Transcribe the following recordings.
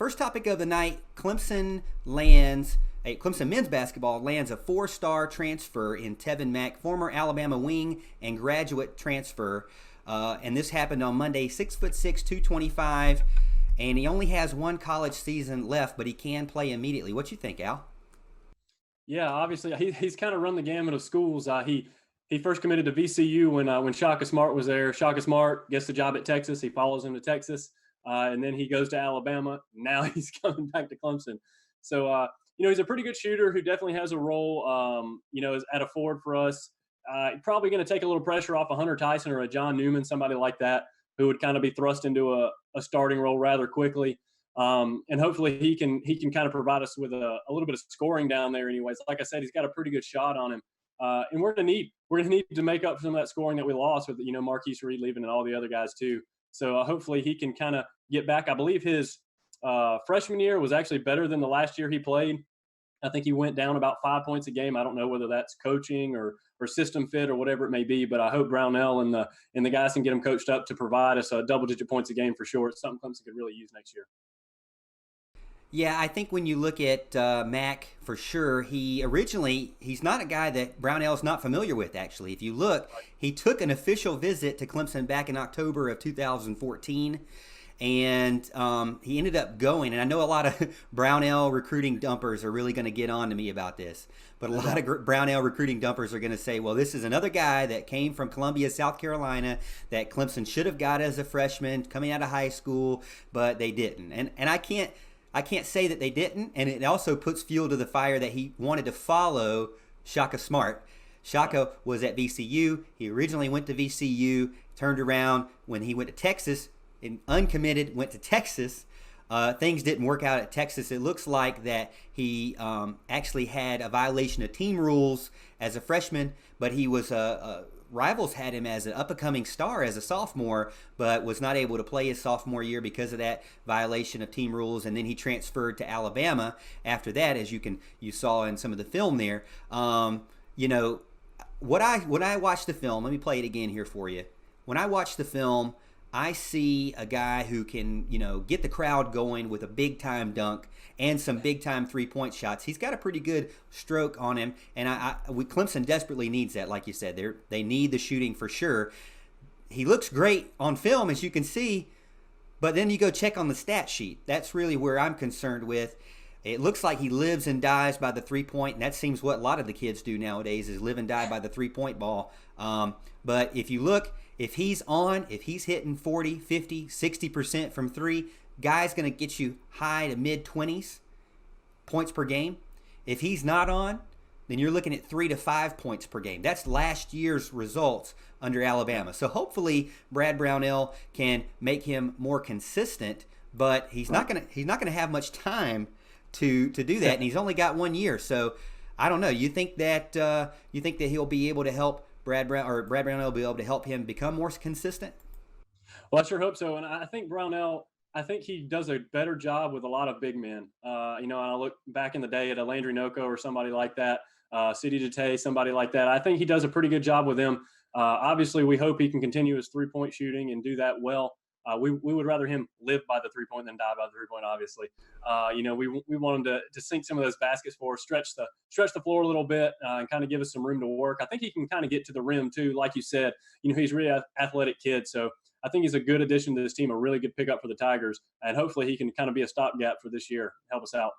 First topic of the night, Clemson men's basketball lands a four-star transfer in Tevin Mack, former Alabama wing and graduate transfer. And this happened on Monday, 6'6", 225, and he only has one college season left, but he can play immediately. What you think, Al? Yeah, obviously he's kind of run the gamut of schools. He first committed to VCU when Shaka Smart was there. Shaka Smart gets the job at Texas. He follows him to Texas, and then he goes to Alabama. Now he's coming back to Clemson. So he's a pretty good shooter who definitely has a role. Is at a forward for us. Probably going to take a little pressure off a Hunter Tyson or a John Newman, somebody like that, who would kind of be thrust into a starting role rather quickly. And hopefully he can kind of provide us with a little bit of scoring down there. Anyways, like I said, he's got a pretty good shot on him, and we're gonna need to make up for some of that scoring that we lost with Marquise Reed leaving and all the other guys too. So hopefully he can kind of get back. I believe his freshman year was actually better than the last year he played. I think he went down about 5 points a game. I don't know whether that's coaching or system fit or whatever it may be, but I hope Brownell and the guys can get him coached up to provide us a double-digit points a game for sure. It's something Clemson could really use next year. Yeah, I think when you look at Mack, for sure, he's not a guy that Brownell's not familiar with, actually. If you look, he took an official visit to Clemson back in October of 2014, and he ended up going. And I know a lot of Brownell recruiting dumpers are really going to get on to me about this, but a lot of Brownell recruiting dumpers are going to say, well, this is another guy that came from Columbia, South Carolina, that Clemson should have got as a freshman coming out of high school, but they didn't. And I can't say that they didn't, and it also puts fuel to the fire that he wanted to follow Shaka Smart. Shaka was at VCU. He originally went to VCU, turned around when he went to Texas, and uncommitted, went to Texas. Things didn't work out at Texas. It looks like that he actually had a violation of team rules as a freshman, but he was rivals had him as an up-and-coming star as a sophomore, but was not able to play his sophomore year because of that violation of team rules. And then he transferred to Alabama after that, as you saw in some of the film there. When I watched the film, let me play it again here for you. When I watched the film, I see a guy who can, get the crowd going with a big-time dunk and some big-time three-point shots. He's got a pretty good stroke on him, and Clemson desperately needs that, like you said. They need the shooting for sure. He looks great on film, as you can see, but then you go check on the stat sheet. That's really where I'm concerned with. It looks like he lives and dies by the three-point, and that seems what a lot of the kids do nowadays, is live and die by the three-point ball. But if you look, if he's hitting 40, 50, 60% from three, guy's going to get you high to mid-20s points per game. If he's not on, then you're looking at 3 to 5 points per game. That's last year's results under Alabama. So hopefully Brad Brownell can make him more consistent, but he's not going to have much time to do that, and he's only got 1 year. So I don't know. You think that he'll be able to help Brad Brownell will be able to help him become more consistent? Well, I sure hope so. And I think Brownell, he does a better job with a lot of big men. And I look back in the day at a Landry Noko or somebody like that, Sidi Dete, somebody like that. I think he does a pretty good job with them. Obviously, we hope he can continue his three-point shooting and do that well. We would rather him live by the three-point than die by the three-point, obviously. We want him to sink some of those baskets for us, stretch the floor a little bit, and kind of give us some room to work. I think he can kind of get to the rim, too. Like you said, he's a really athletic kid, so I think he's a good addition to this team, a really good pickup for the Tigers, and hopefully he can kind of be a stopgap for this year, help us out.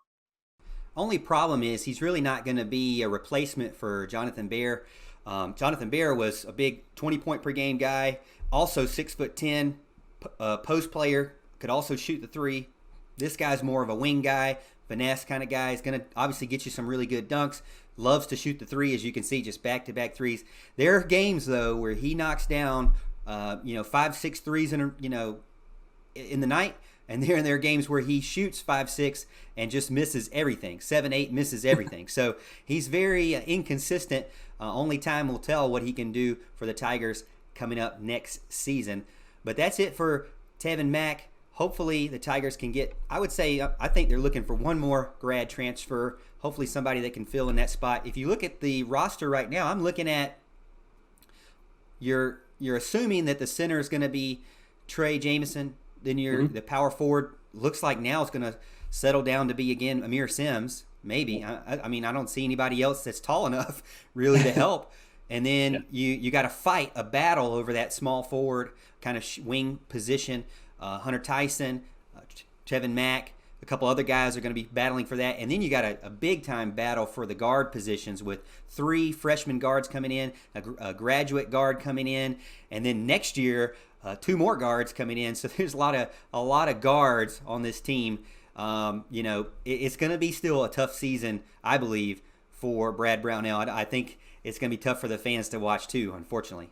Only problem is he's really not going to be a replacement for Jonathan Bear. Jonathan Bear was a big 20-point per game guy, also 6'10", post player, could also shoot the three. This guy's more of a wing guy, finesse kind of guy. He's going to obviously get you some really good dunks. Loves to shoot the three, as you can see, just back-to-back threes. There are games, though, where he knocks down 5, 6 threes in the night, and there are games where he shoots 5, 6 and just misses everything. 7, 8 misses everything. So he's very inconsistent. Only time will tell what he can do for the Tigers coming up next season. But that's it for Tevin Mack. Hopefully the Tigers can get, I think they're looking for one more grad transfer. Hopefully somebody that can fill in that spot. If you look at the roster right now, I'm looking at, you're assuming that the center is going to be Trey Jamison, then Mm-hmm. the power forward looks like now it's going to settle down to be again Amir Sims. Maybe. I mean, I don't see anybody else that's tall enough really to help. And Yeah. then you got to fight a battle over that small forward kind of wing position. Hunter Tyson, Tevin Mack, a couple other guys are going to be battling for that. And then you got a big time battle for the guard positions with 3 freshman guards coming in, a graduate guard coming in, and then next year 2 more guards coming in. So there's a lot of guards on this team. It's going to be still a tough season, I believe, for Brad Brownell. I think it's going to be tough for the fans to watch too, unfortunately.